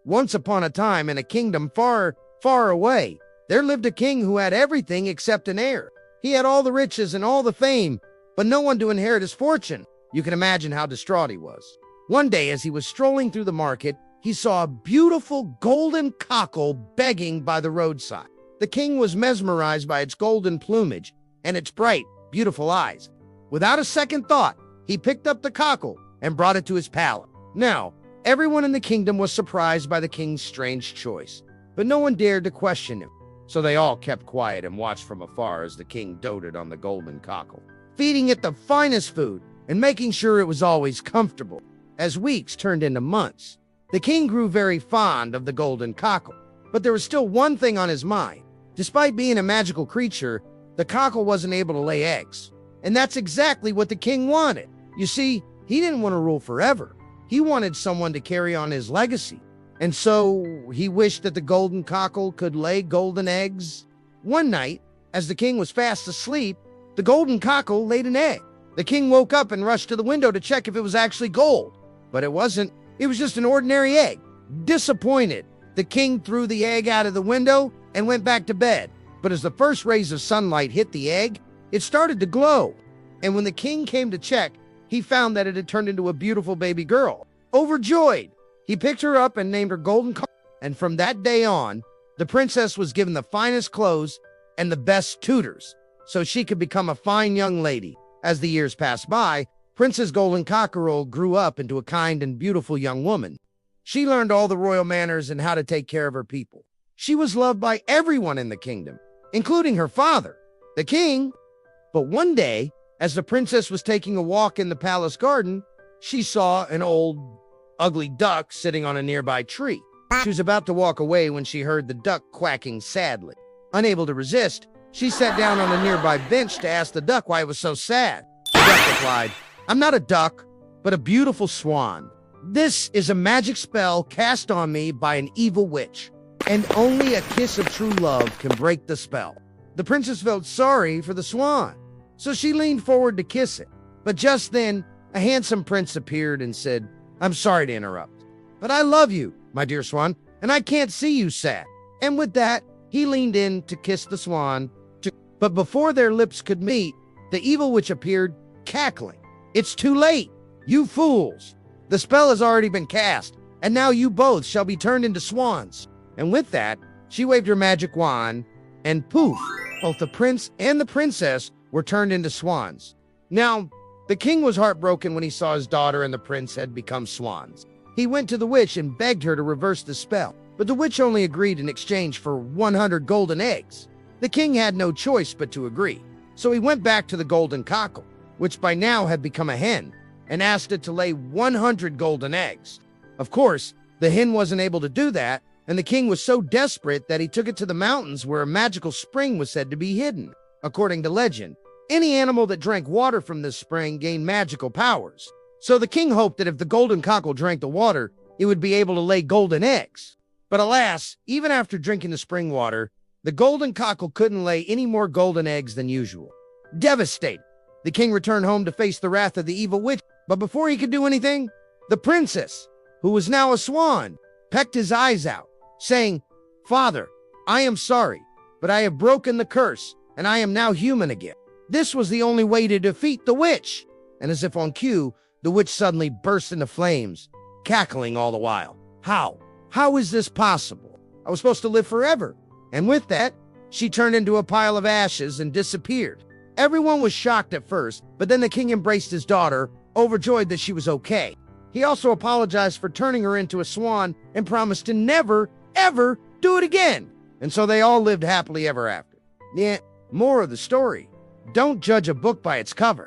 Once upon a time, in a kingdom far, far away, there lived a king who had everything except an heir. He had all the riches and all the fame, but no one to inherit his fortune. You can imagine how distraught he was. One day, as he was strolling through the market, he saw a beautiful golden cockle begging by the roadside. The king was mesmerized by its golden plumage and its bright, beautiful eyes. Without a second thought, he picked up the cockle and brought it to his palace. Now, everyone in the kingdom was surprised by the king's strange choice, but no one dared to question him. So they all kept quiet and watched from afar as the king doted on the golden cockle, feeding it the finest food and making sure it was always comfortable. As weeks turned into months, the king grew very fond of the golden cockle, but there was still one thing on his mind. Despite being a magical creature, the cockle wasn't able to lay eggs. And that's exactly what the king wanted. You see, he didn't want to rule forever. He wanted someone to carry on his legacy. And so he wished that the golden cockle could lay golden eggs. One night, as the king was fast asleep, the golden cockle laid an egg. The king woke up and rushed to the window to check if it was actually gold. But it wasn't. It was just an ordinary egg. Disappointed, the king threw the egg out of the window and went back to bed. But as the first rays of sunlight hit the egg, it started to glow. And when the king came to check, he found that it had turned into a beautiful baby girl. Overjoyed, he picked her up and named her Golden Cockle. And from that day on, the princess was given the finest clothes and the best tutors, so she could become a fine young lady. As the years passed by, Princess Golden Cockerel grew up into a kind and beautiful young woman. She learned all the royal manners and how to take care of her people. She was loved by everyone in the kingdom, including her father, the king. But one day, as the princess was taking a walk in the palace garden, she saw an old, ugly duck sitting on a nearby tree. She was about to walk away when she heard the duck quacking sadly. Unable to resist, she sat down on a nearby bench to ask the duck why it was so sad. The duck replied, "I'm not a duck, but a beautiful swan. This is a magic spell cast on me by an evil witch, and only a kiss of true love can break the spell." The princess felt sorry for the swan, so she leaned forward to kiss it. But just then, a handsome prince appeared and said, "I'm sorry to interrupt, but I love you, my dear swan, and I can't see you sad." And with that, he leaned in to kiss the swan. But before their lips could meet, the evil witch appeared, cackling. "It's too late, you fools! The spell has already been cast, and now you both shall be turned into swans." And with that, she waved her magic wand, and poof, both the prince and the princess were turned into swans. Now, the king was heartbroken when he saw his daughter and the prince had become swans. He went to the witch and begged her to reverse the spell, but the witch only agreed in exchange for 100 golden eggs. The king had no choice but to agree, so he went back to the golden cockle, which by now had become a hen, and asked it to lay 100 golden eggs. Of course, the hen wasn't able to do that, and the king was so desperate that he took it to the mountains where a magical spring was said to be hidden. According to legend, any animal that drank water from this spring gained magical powers. So the king hoped that if the golden cockle drank the water, it would be able to lay golden eggs. But alas, even after drinking the spring water, the golden cockle couldn't lay any more golden eggs than usual. Devastated, the king returned home to face the wrath of the evil witch. But before he could do anything, the princess, who was now a swan, pecked his eyes out, saying, "Father, I am sorry, but I have broken the curse, and I am now human again." This was the only way to defeat the witch. And as if on cue, the witch suddenly burst into flames, cackling all the while. How? How is this possible? I was supposed to live forever. And with that, she turned into a pile of ashes and disappeared. Everyone was shocked at first, but then the king embraced his daughter, overjoyed that she was okay. He also apologized for turning her into a swan and promised to never, ever do it again. And so they all lived happily ever after. Yeah, more of the story. Don't judge a book by its cover.